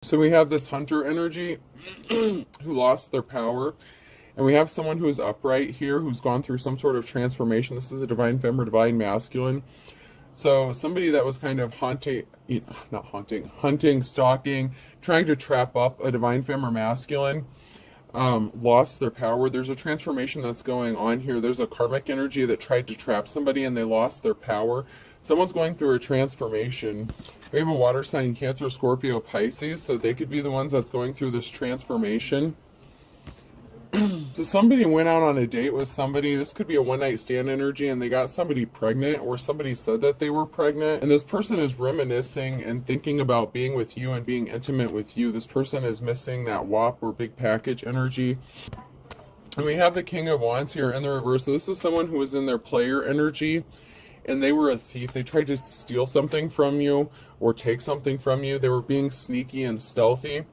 So we have this hunter energy who lost their power. And we have someone who is upright here who's gone through some sort of transformation. This is a divine femme or divine masculine. So somebody that was kind of hunting, stalking, trying to trap up a divine femme or masculine, lost their power. There's a transformation that's going on here. There's a karmic energy that tried to trap somebody and they lost their power. Someone's going through a transformation. We have a water sign, Cancer, Scorpio, Pisces, so they could be the ones that's going through this transformation. So somebody went out on a date with somebody. This could be a one-night stand energy, and they got somebody pregnant, or somebody said that they were pregnant. And this person is reminiscing and thinking about being with you and being intimate with you. This person is missing that WAP or big package energy. And we have the King of Wands here in the reverse. So this is someone who was in their player energy, and they were a thief. They tried to steal something from you or take something from you. They were being sneaky and stealthy.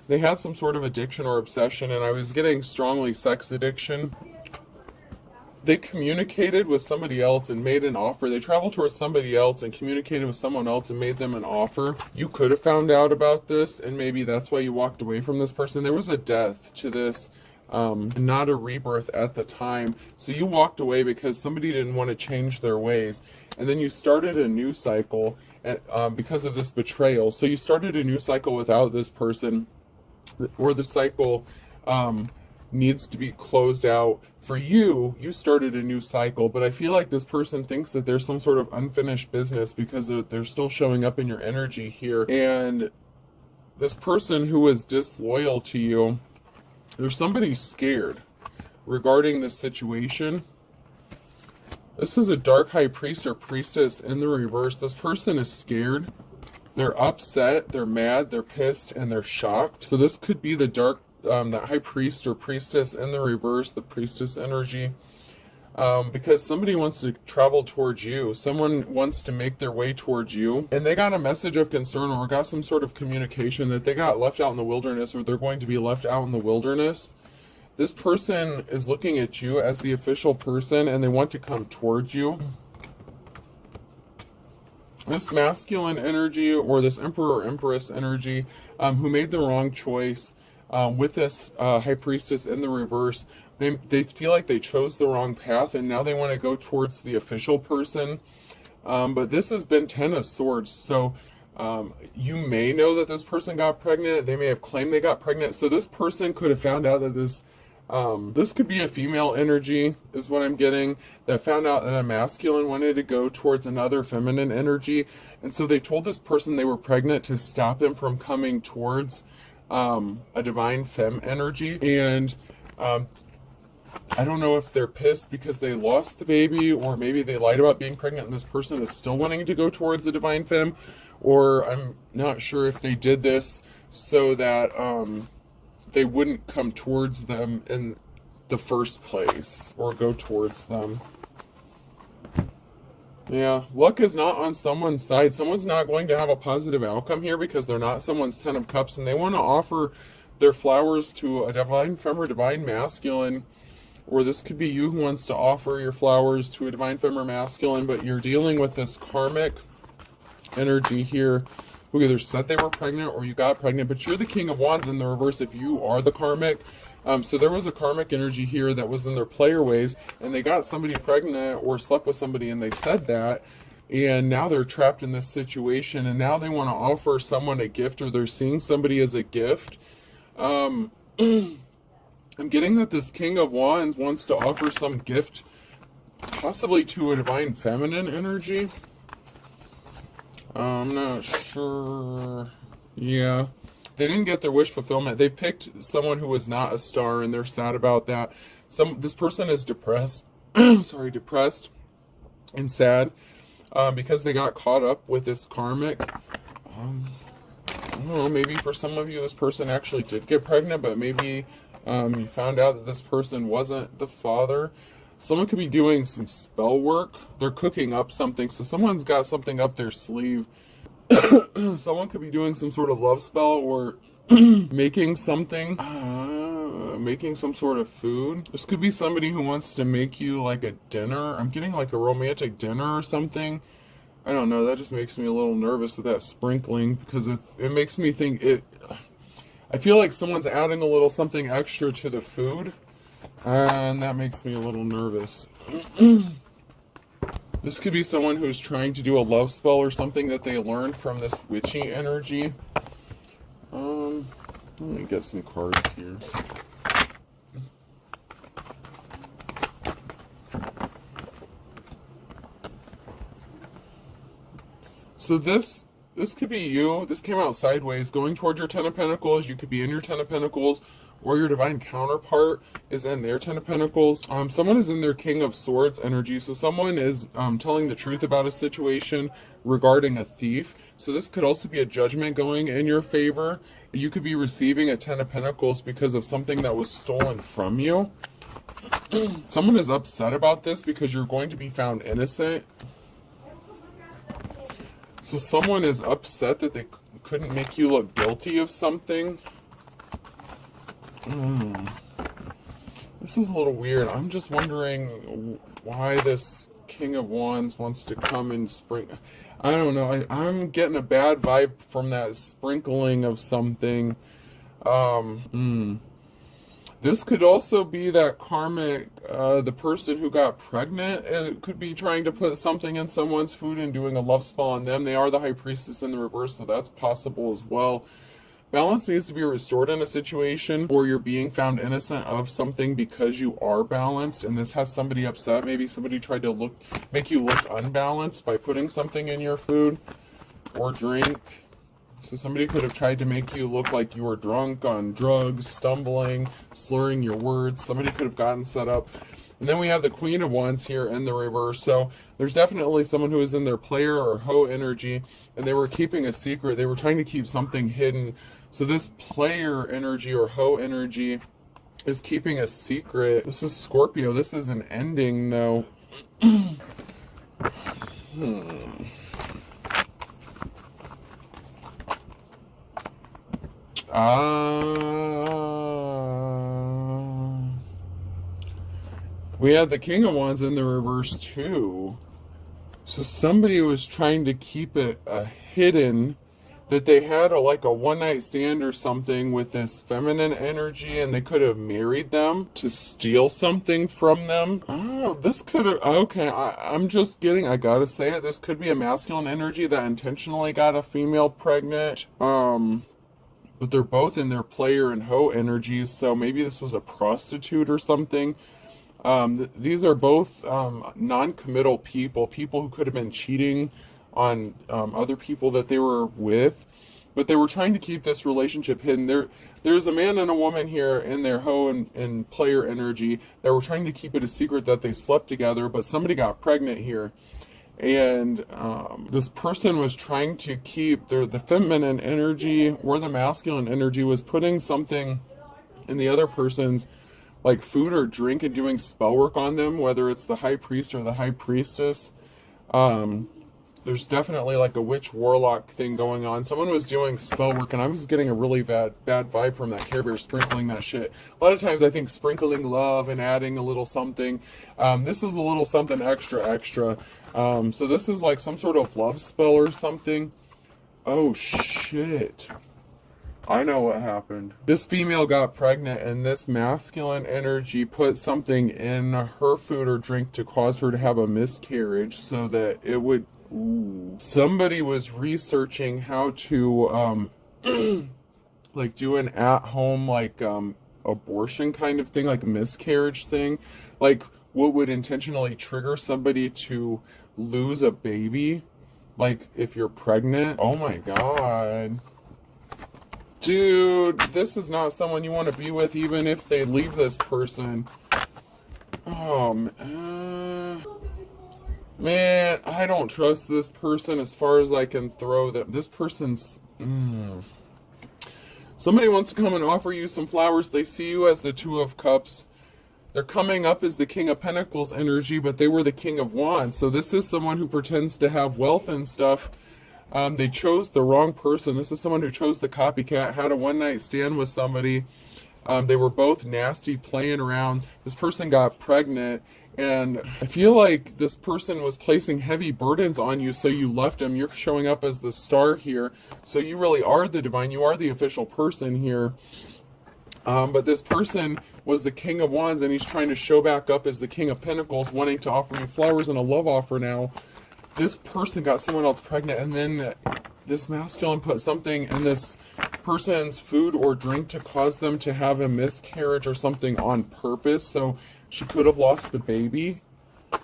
They had some sort of addiction or obsession, and I was getting strongly sex addiction. They communicated with somebody else and made an offer. They traveled towards somebody else and communicated with someone else and made them an offer. You could have found out about this, and maybe that's why you walked away from this person. There was a death to this, not a rebirth at the time. So you walked away because somebody didn't want to change their ways. And then you started a new cycle because of this betrayal. So you started a new cycle without this person, or the cycle needs to be closed out. For you, you started a new cycle, but I feel like this person thinks that there's some sort of unfinished business because they're still showing up in your energy here. And this person who is disloyal to you, there's somebody scared regarding this situation. This is a dark high priest or priestess in the reverse. This person is scared. They're upset, they're mad, they're pissed, and they're shocked. So this could be the dark, that high priest or priestess in the reverse, the priestess energy. Because somebody wants to travel towards you. Someone wants to make their way towards you. And they got a message of concern or got some sort of communication that they got left out in the wilderness, or they're going to be left out in the wilderness. This person is looking at you as the official person, and they want to come towards you. This masculine energy, or this emperor or empress energy, who made the wrong choice with this high priestess in the reverse, they feel like they chose the wrong path, and now they want to go towards the official person. But this has been 10 of Swords, so you may know that this person got pregnant. They may have claimed they got pregnant. So this person could have found out that this could be a female energy, is what I'm getting, that found out that a masculine wanted to go towards another feminine energy. And so they told this person they were pregnant to stop them from coming towards a divine femme energy. And I don't know if they're pissed because they lost the baby, or maybe they lied about being pregnant and this person is still wanting to go towards the divine femme, or I'm not sure if they did this so that they wouldn't come towards them in the first place, or go towards them. Yeah, luck is not on someone's side. Someone's not going to have a positive outcome here because they're not someone's 10 of Cups, and they want to offer their flowers to a divine femme or divine masculine. Or this could be you who wants to offer your flowers to a divine femme or masculine, but you're dealing with this karmic energy here, who either said they were pregnant or you got pregnant, but you're the King of Wands in the reverse if you are the karmic. So there was a karmic energy here that was in their player ways, and they got somebody pregnant or slept with somebody and they said that, and now they're trapped in this situation, and now they want to offer someone a gift, or they're seeing somebody as a gift. I'm getting that this King of Wands wants to offer some gift, possibly to a divine feminine energy. I'm not sure. Yeah. They didn't get their wish fulfillment. They picked someone who was not a star, and they're sad about that. This person is depressed. Depressed and sad because they got caught up with this karmic. I don't know, maybe for some of you this person actually did get pregnant, but maybe you found out that this person wasn't the father. Someone could be doing some spell work. They're cooking up something, so someone's got something up their sleeve. Someone could be doing some sort of love spell, or making something, making some sort of food. This could be somebody who wants to make you like a dinner. I'm getting like a romantic dinner or something. I don't know, that just makes me a little nervous with that sprinkling, because it makes me think I feel like someone's adding a little something extra to the food, and that makes me a little nervous. This could be someone who's trying to do a love spell or something that they learned from this witchy energy. Let me get some cards here. So this could be you. This came out sideways, going towards your Ten of Pentacles. You could be in your Ten of Pentacles, or your divine counterpart is in their Ten of Pentacles. Someone is in their King of Swords energy. So someone is telling the truth about a situation regarding a thief. So this could also be a judgment going in your favor. You could be receiving a Ten of Pentacles because of something that was stolen from you. Someone is upset about this because you're going to be found innocent. So someone is upset that they couldn't make you look guilty of something. This is a little weird. I'm just wondering why this King of Wands wants to come and sprinkle. I don't know. I'm getting a bad vibe from that sprinkling of something. This could also be that karmic, the person who got pregnant. It could be trying to put something in someone's food and doing a love spell on them. They are the High Priestess in the reverse, so that's possible as well. Balance needs to be restored in a situation, or you're being found innocent of something because you are balanced, and this has somebody upset. Maybe somebody tried to make you look unbalanced by putting something in your food or drink. So somebody could have tried to make you look like you were drunk on drugs, stumbling, slurring your words. Somebody could have gotten set up. And then we have the Queen of Wands here in the reverse. So there's definitely someone who is in their player or hoe energy, and they were keeping a secret. They were trying to keep something hidden. So this player energy or hoe energy is keeping a secret. This is Scorpio. This is an ending, though. We had the King of Wands in the reverse too. So somebody was trying to keep it hidden, that they had like a one-night stand or something with this feminine energy, and they could have married them to steal something from them. Oh, this could have, okay, I'm just getting, I gotta say it, this could be a masculine energy that intentionally got a female pregnant. But they're both in their player and hoe energies, so maybe this was a prostitute or something. These are both non-committal people who could have been cheating on other people that they were with, but they were trying to keep this relationship hidden. There's a man and a woman here in their hoe and player energy that were trying to keep it a secret that they slept together, but somebody got pregnant here. And this person was trying to keep the feminine energy or the masculine energy was putting something in the other person's like food or drink and doing spell work on them, whether it's the High Priest or the High Priestess. There's definitely like a witch warlock thing going on. Someone was doing spell work, and I was getting a really bad vibe from that Care Bear sprinkling that shit. A lot of times I think sprinkling love and adding a little something. This is a little something extra. So this is like some sort of love spell or something. Oh shit. I know what happened. This female got pregnant, and this masculine energy put something in her food or drink to cause her to have a miscarriage so that it would... Ooh. Somebody was researching how to like do an at-home like abortion kind of thing, like a miscarriage thing, like what would intentionally trigger somebody to lose a baby, like if you're pregnant. Oh my god. Dude, this is not someone you want to be with, even if they leave this person. Oh, man, I don't trust this person as far as I can throw them. This person's... Somebody wants to come and offer you some flowers. They see you as the Two of Cups. They're coming up as the King of Pentacles energy, but they were the King of Wands. So this is someone who pretends to have wealth and stuff. They chose the wrong person. This is someone who chose the copycat, had a one-night stand with somebody, They were both nasty, playing around. This person got pregnant, and I feel like this person was placing heavy burdens on you, so you left them. You're showing up as the star here, so you really are the divine. You are the official person here. But this person was the King of Wands, and he's trying to show back up as the King of Pentacles, wanting to offer you flowers and a love offer now. This person got someone else pregnant, and then this masculine put something in this person's food or drink to cause them to have a miscarriage or something on purpose. So she could have lost the baby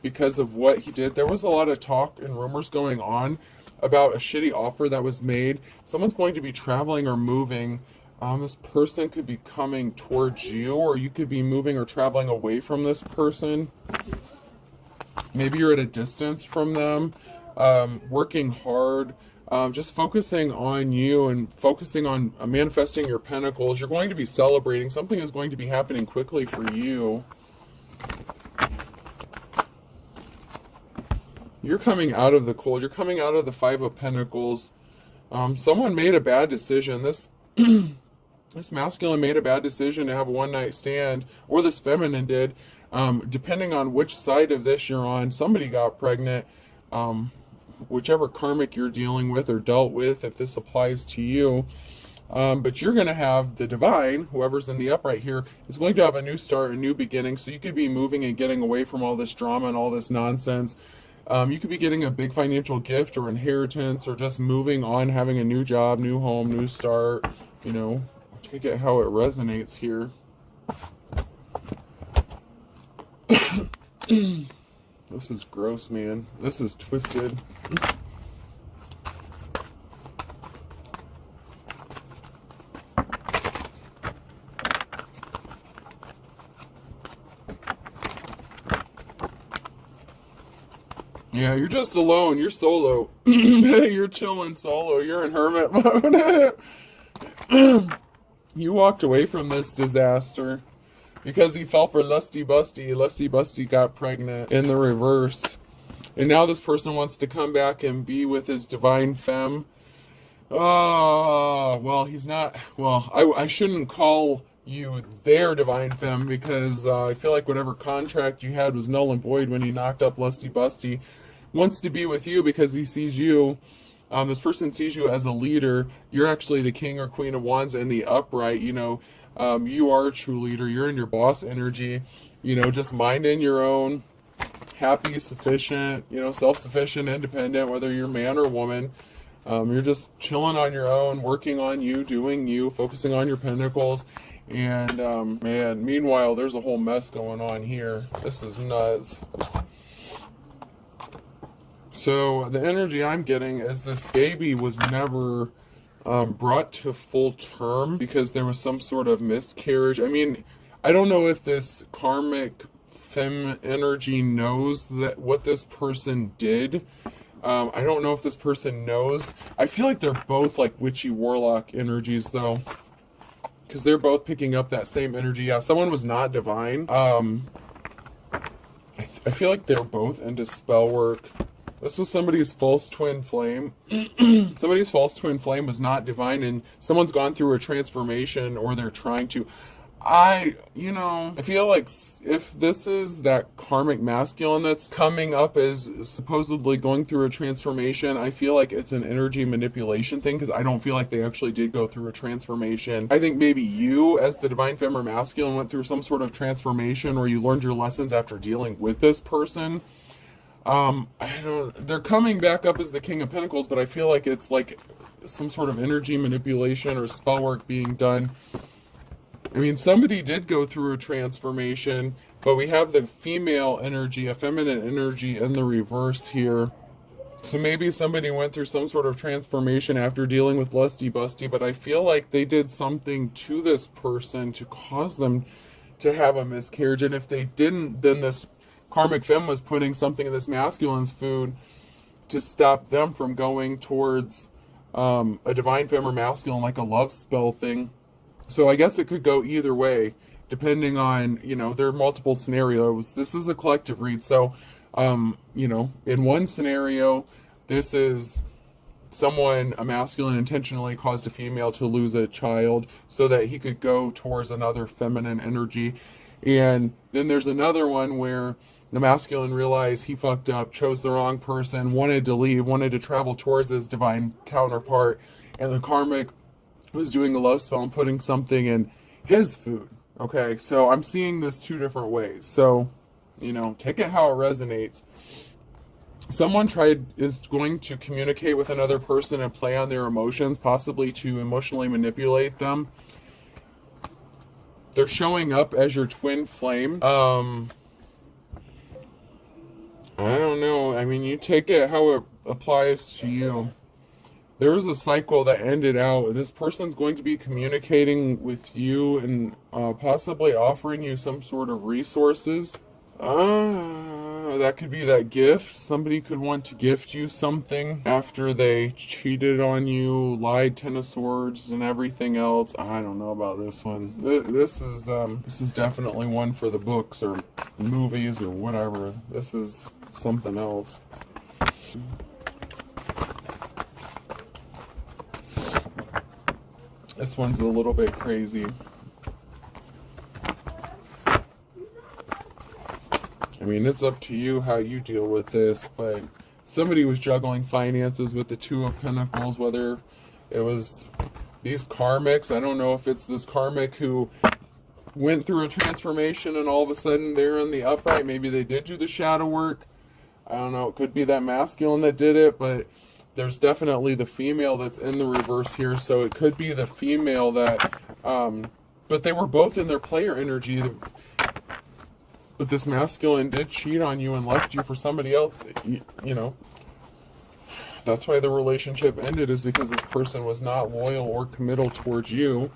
because of what he did. There was a lot of talk and rumors going on about a shitty offer that was made. Someone's going to be traveling or moving. This person could be coming towards you, or you could be moving or traveling away from this person. Maybe you're at a distance from them, working hard, just focusing on you and focusing on manifesting your pentacles. You're going to be celebrating. Something is going to be happening quickly for you. You're coming out of the cold. You're coming out of the Five of Pentacles. Someone made a bad decision. This this masculine made a bad decision to have a one-night stand, or this feminine did. Depending on which side of this you're on, somebody got pregnant. Whichever karmic you're dealing with or dealt with, if this applies to you. But you're going to have the divine, whoever's in the upright here, is going to have a new start, a new beginning. So you could be moving and getting away from all this drama and all this nonsense. You could be getting a big financial gift or inheritance, or just moving on, having a new job, new home, new start. You know, take it how it resonates here. This is gross, man. This is twisted. Yeah, you're just alone. You're solo. You're chilling solo. You're in hermit mode. You walked away from this disaster because he fell for Lusty Busty. Lusty Busty got pregnant in the reverse. And now this person wants to come back and be with his divine femme. Oh, well, he's not. Well, I shouldn't call you their divine femme, because I feel like whatever contract you had was null and void when he knocked up Lusty Busty. Wants to be with you because he sees you. This person sees you as a leader. You're actually the King or Queen of Wands in the upright. You know, you are a true leader. You're in your boss energy. You know, just minding your own, happy, sufficient, you know, self-sufficient, independent, whether you're man or woman. You're just chilling on your own, working on you, doing you, focusing on your pentacles. And, man, meanwhile, there's a whole mess going on here. This is nuts. So the energy I'm getting is this baby was never brought to full term because there was some sort of miscarriage. I mean, I don't know if this karmic femme energy knows that what this person did. I don't know if this person knows. I feel like they're both like witchy warlock energies, though, because they're both picking up that same energy. Yeah, someone was not divine. I feel like they're both into spell work. This was somebody's false twin flame. Somebody's false twin flame was not divine, and someone's gone through a transformation, or they're trying to. I feel like if this is that karmic masculine that's coming up as supposedly going through a transformation, I feel like it's an energy manipulation thing, because I don't feel like they actually did go through a transformation. I think maybe you, as the divine femme or masculine, went through some sort of transformation, or you learned your lessons after dealing with this person. They're coming back up as the King of Pentacles, but I feel like it's like some sort of energy manipulation or spell work being done. I mean, somebody did go through a transformation, but we have the female energy, a feminine energy in the reverse here. So maybe somebody went through some sort of transformation after dealing with Lusty Busty, but I feel like they did something to this person to cause them to have a miscarriage. And if they didn't, then this karmic femme was putting something in this masculine's food to stop them from going towards a divine femme or masculine, like a love spell thing. So I guess it could go either way, depending on, there are multiple scenarios. This is a collective read. So, in one scenario, this is a masculine intentionally caused a female to lose a child so that he could go towards another feminine energy. And then there's another one where the masculine realized he fucked up, chose the wrong person, wanted to leave, wanted to travel towards his divine counterpart, and the karmic was doing a love spell and putting something in his food. Okay, so I'm seeing this two different ways. So, take it how it resonates. Someone is going to communicate with another person and play on their emotions, possibly to emotionally manipulate them. They're showing up as your twin flame. I don't know. I mean, you take it how it applies to you. There was a cycle that ended out. This person's going to be communicating with you and possibly offering you some sort of resources. That could be that gift. Somebody could want to gift you something after they cheated on you, lied, 10 of swords, and everything else. I don't know about this one. This is definitely one for the books or movies or whatever. This is something else. This one's a little bit crazy. I mean, it's up to you how you deal with this, but somebody was juggling finances with the Two of Pentacles, whether it was these karmics. I don't know if it's this karmic who went through a transformation and all of a sudden they're in the upright. Maybe they did do the shadow work. I don't know. It could be that masculine that did it, but there's definitely the female that's in the reverse here. So it could be the female that, but they were both in their player energy. But this masculine did cheat on you and left you for somebody else, That's why the relationship ended, is because this person was not loyal or committal towards you.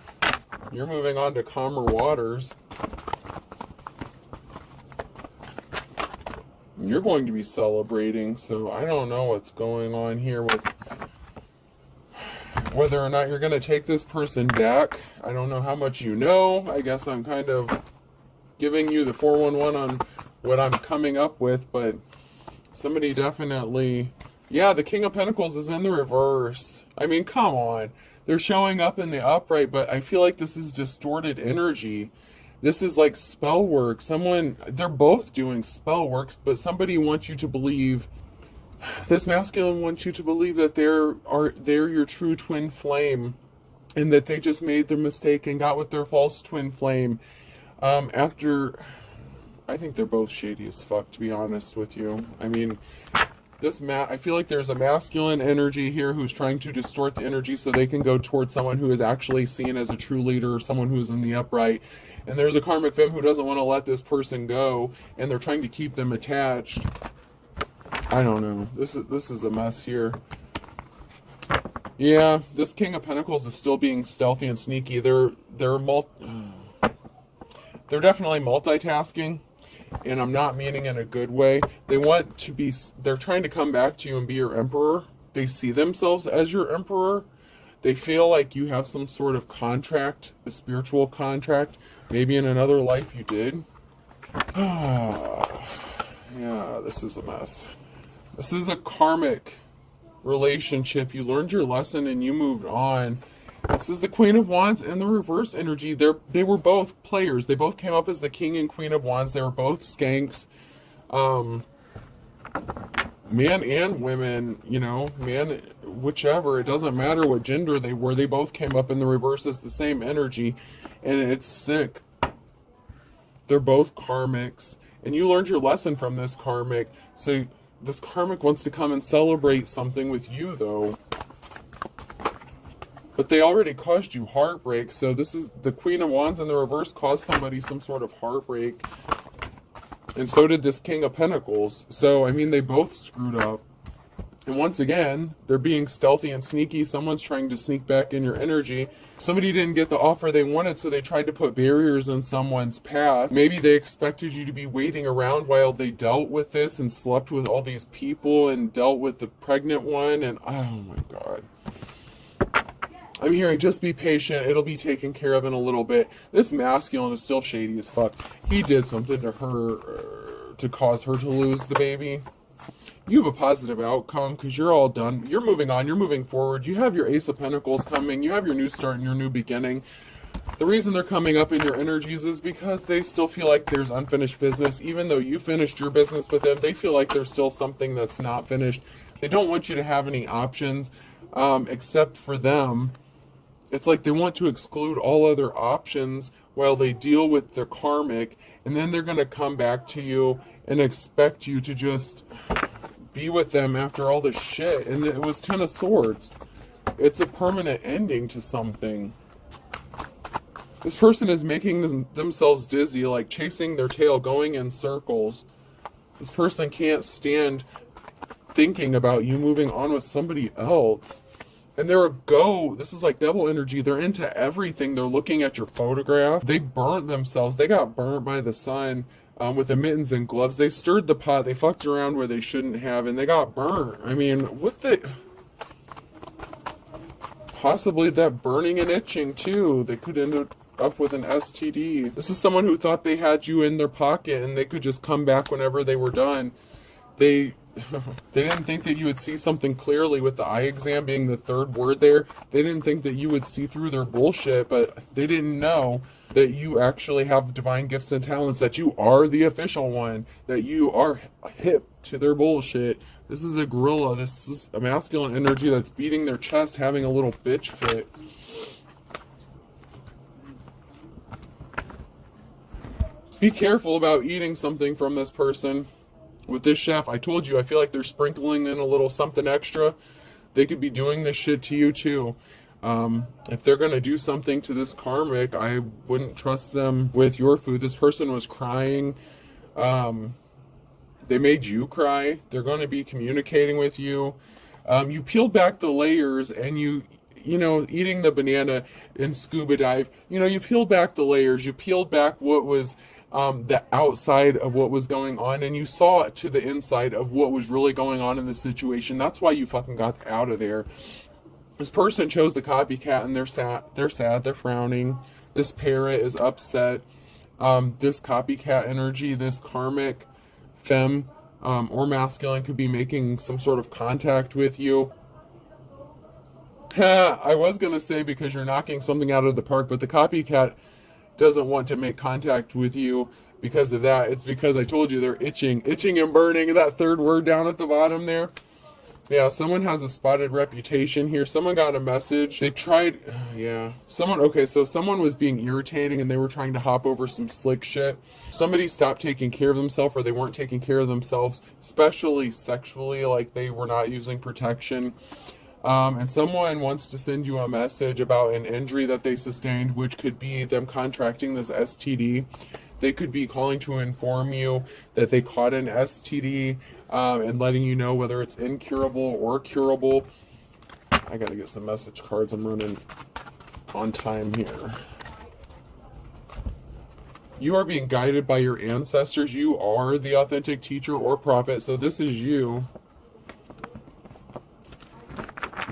You're moving on to calmer waters. You're going to be celebrating, so I don't know what's going on here with whether or not you're going to take this person back. I don't know how much you know. I guess I'm kind of giving you the 411 on what I'm coming up with, but somebody definitely, yeah, the King of Pentacles is in the reverse. I mean, come on. They're showing up in the upright, but I feel like this is distorted energy. This is like spell work. They're both doing spell works, but somebody wants you to believe, this masculine wants you to believe that they're your true twin flame, and that they just made their mistake and got with their false twin flame. I think they're both shady as fuck, to be honest with you. I mean, I feel like there's a masculine energy here who's trying to distort the energy so they can go towards someone who is actually seen as a true leader, or someone who's in the upright. And there's a karmic femme who doesn't want to let this person go, and they're trying to keep them attached. I don't know. This is a mess here. Yeah, this King of Pentacles is still being stealthy and sneaky. They're definitely multitasking, and I'm not meaning in a good way. They're trying to come back to you and be your emperor. They see themselves as your emperor. They feel like you have some sort of contract, a spiritual contract. Maybe in another life you did. Yeah, this is a mess. This is a karmic relationship. You learned your lesson and you moved on. This is the Queen of Wands and the reverse energy. They were both players. They both came up as the King and Queen of Wands. They were both skanks. Man and women, man, whichever. It doesn't matter what gender they were. They both came up in the reverse as the same energy. And it's sick. They're both karmics. And you learned your lesson from this karmic. So this karmic wants to come and celebrate something with you, though. But they already caused you heartbreak. So this is the Queen of Wands in the reverse caused somebody some sort of heartbreak. And so did this King of Pentacles. So, I mean, they both screwed up. And once again, they're being stealthy and sneaky. Someone's trying to sneak back in your energy. Somebody didn't get the offer they wanted, so they tried to put barriers in someone's path. Maybe they expected you to be waiting around while they dealt with this and slept with all these people and dealt with the pregnant one. And, oh my God. I'm hearing, just be patient. It'll be taken care of in a little bit. This masculine is still shady as fuck. He did something to her to cause her to lose the baby. you have a positive outcome because you're all done. You're moving on. You're moving forward. You have your Ace of Pentacles coming. You have your new start and your new beginning. The reason they're coming up in your energies is because they still feel like there's unfinished business. Even though you finished your business with them, they feel like there's still something that's not finished. They don't want you to have any options except for them. It's like they want to exclude all other options while they deal with their karmic, and then they're going to come back to you and expect you to just be with them after all this shit. And it was Ten of Swords. It's a permanent ending to something. This person is making themselves dizzy, like chasing their tail, going in circles. This person can't stand thinking about you moving on with somebody else. And they're a go. This is like devil energy. They're into everything. They're looking at your photograph. They burnt themselves. They got burnt by the sun with the mittens and gloves. They stirred the pot. They fucked around where they shouldn't have, and they got burnt. I mean, what the... Possibly that burning and itching, too. They could end up with an STD. This is someone who thought they had you in their pocket and they could just come back whenever they were done. They didn't think that you would see something clearly with the eye exam being the third word there. They didn't think that you would see through their bullshit, but they didn't know that you actually have divine gifts and talents, that you are the official one, that you are hip to their bullshit. This is a gorilla. This is a masculine energy that's beating their chest, having a little bitch fit. Be careful about eating something from this person. With this chef, I told you, I feel like they're sprinkling in a little something extra. They could be doing this shit to you too. If they're going to do something to this karmic, I wouldn't trust them with your food. This person was crying. They made you cry. They're going to be communicating with you. You peeled back the layers and you know, eating the banana in scuba dive, you know, you peeled back the layers. You peeled back what was the outside of what was going on, and you saw to the inside of what was really going on in the situation. That's why you fucking got out of there. This person chose the copycat, and they're sad, they're frowning. This parrot is upset. This copycat energy, this karmic femme or masculine could be making some sort of contact with you. I was going to say because you're knocking something out of the park, but the copycat doesn't want to make contact with you because of that. It's because I told you they're itching and burning. That third word down at the bottom there. Yeah, someone has a spotted reputation here. Someone got a message. They tried, so someone was being irritating and they were trying to hop over some slick shit. Somebody stopped taking care of themselves, or they weren't taking care of themselves, especially sexually, like they were not using protection. And someone wants to send you a message about an injury that they sustained, which could be them contracting this STD. They could be calling to inform you that they caught an STD and letting you know whether it's incurable or curable. I gotta get some message cards. I'm running on time here. You are being guided by your ancestors. You are the authentic teacher or prophet. So this is you,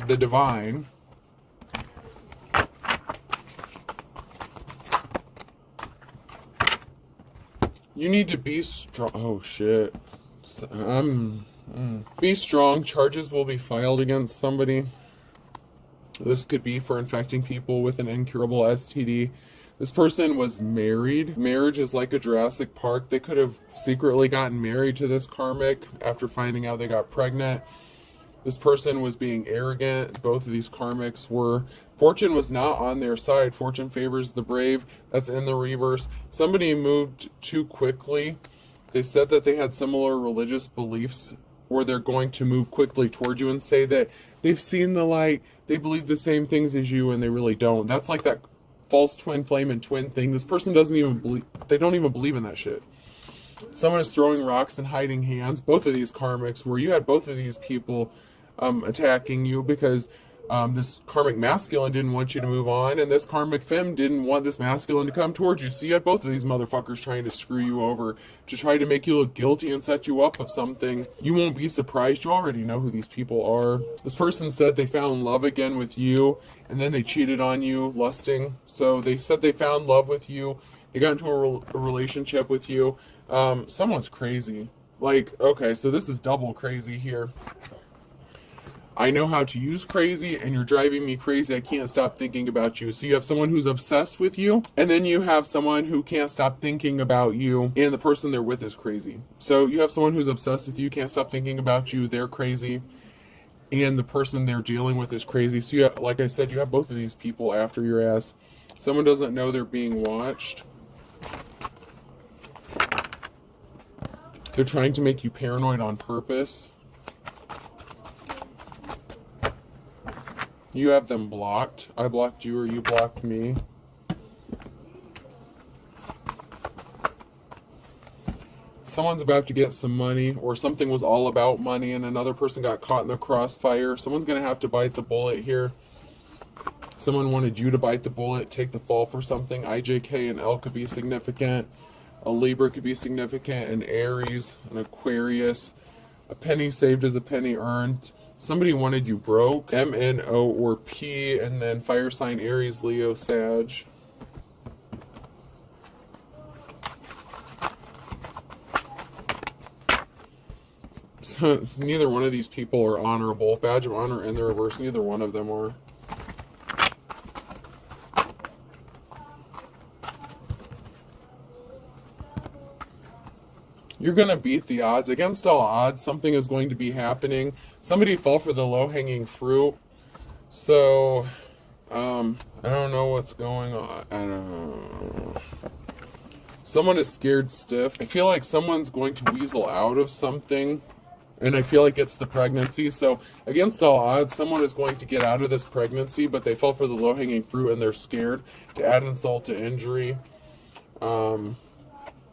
the divine. You need to be strong. Oh shit. Be strong. Charges will be filed against somebody. This could be for infecting people with an incurable STD. This person was married. Marriage is like a Jurassic Park. They could have secretly gotten married to this karmic after finding out they got pregnant. This person was being arrogant. Both of these karmics were. Fortune was not on their side. Fortune favors the brave. That's in the reverse. Somebody moved too quickly. They said that they had similar religious beliefs, or they're going to move quickly toward you and say that they've seen the light. They believe the same things as you, and they really don't. That's like that false twin flame and twin thing. This person doesn't even believe. They don't even believe in that shit. Someone is throwing rocks and hiding hands. Both of these karmics, where you had both of these people attacking you because this karmic masculine didn't want you to move on, and this karmic femme didn't want this masculine to come towards you. So you had both of these motherfuckers trying to screw you over, to try to make you look guilty and set you up of something. You won't be surprised. You already know who these people are. This person said they found love again with you, and then they cheated on you, lusting. So they said they found love with you. They got into a relationship with you. Someone's crazy. Like, okay, so this is double crazy here. I know how to use crazy, and you're driving me crazy. I can't stop thinking about you. So you have someone who's obsessed with you, and then you have someone who can't stop thinking about you, and the person they're with is crazy. So you have someone who's obsessed with you, can't stop thinking about you, they're crazy, and the person they're dealing with is crazy. So you have, like I said, you have both of these people after your ass. Someone doesn't know they're being watched. They're trying to make you paranoid on purpose. You have them blocked. I blocked you or you blocked me. Someone's about to get some money, or something was all about money and another person got caught in the crossfire. Someone's going to have to bite the bullet here. Someone wanted you to bite the bullet, take the fall for something. IJK and L could be significant. A Libra could be significant. An Aries, an Aquarius. A penny saved is a penny earned. Somebody wanted you broke. M, N, O, or P, and then fire sign Aries, Leo, Sag. So neither one of these people are honorable. Badge of honor in the reverse. Neither one of them are. You're going to beat the odds. Against all odds, something is going to be happening. Somebody fell for the low-hanging fruit. So, I don't know what's going on. I don't know. Someone is scared stiff. I feel like someone's going to weasel out of something. And I feel like it's the pregnancy. So, against all odds, someone is going to get out of this pregnancy, but they fell for the low-hanging fruit and they're scared. To add insult to injury.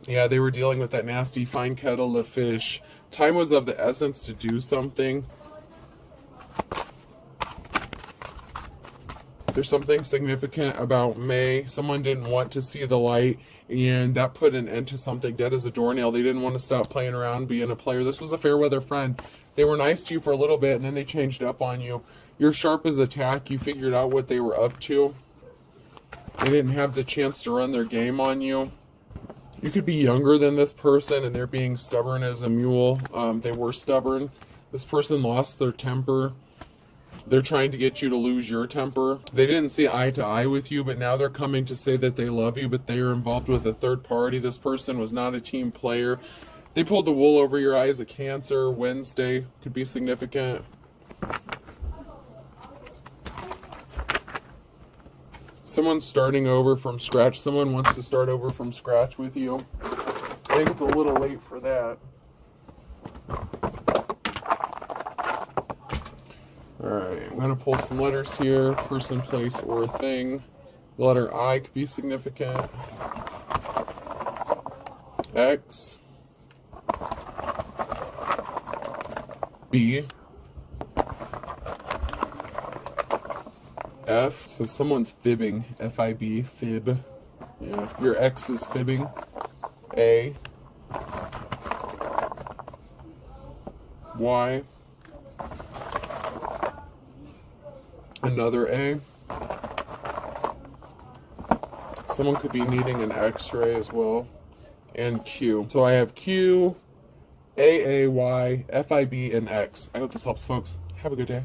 Yeah, they were dealing with that nasty fine kettle of fish. Time was of the essence to do something. There's something significant about May. Someone didn't want to see the light, and that put an end to something dead as a doornail. They didn't want to stop playing around, being a player. This was a fair weather friend. They were nice to you for a little bit, and then they changed up on you. You're sharp as a tack. You figured out what they were up to. They didn't have the chance to run their game on you. You could be younger than this person, and they're being stubborn as a mule. They were stubborn. This person lost their temper. They're trying to get you to lose your temper. They didn't see eye to eye with you, but now they're coming to say that they love you, but they are involved with a third party. This person was not a team player. They pulled the wool over your eyes. A Cancer. Wednesday could be significant. Someone's starting over from scratch. Someone wants to start over from scratch with you. I think it's a little late for that. Alright, I'm going to pull some letters here. Person, place, or thing. The letter I could be significant. X. B. F, so someone's fibbing. F-I-B, fib. Yeah, your ex is fibbing. A. Y. Another A. Someone could be needing an X-ray as well. And Q. So I have Q, A, Y, F-I-B, and X. I hope this helps, folks. Have a good day.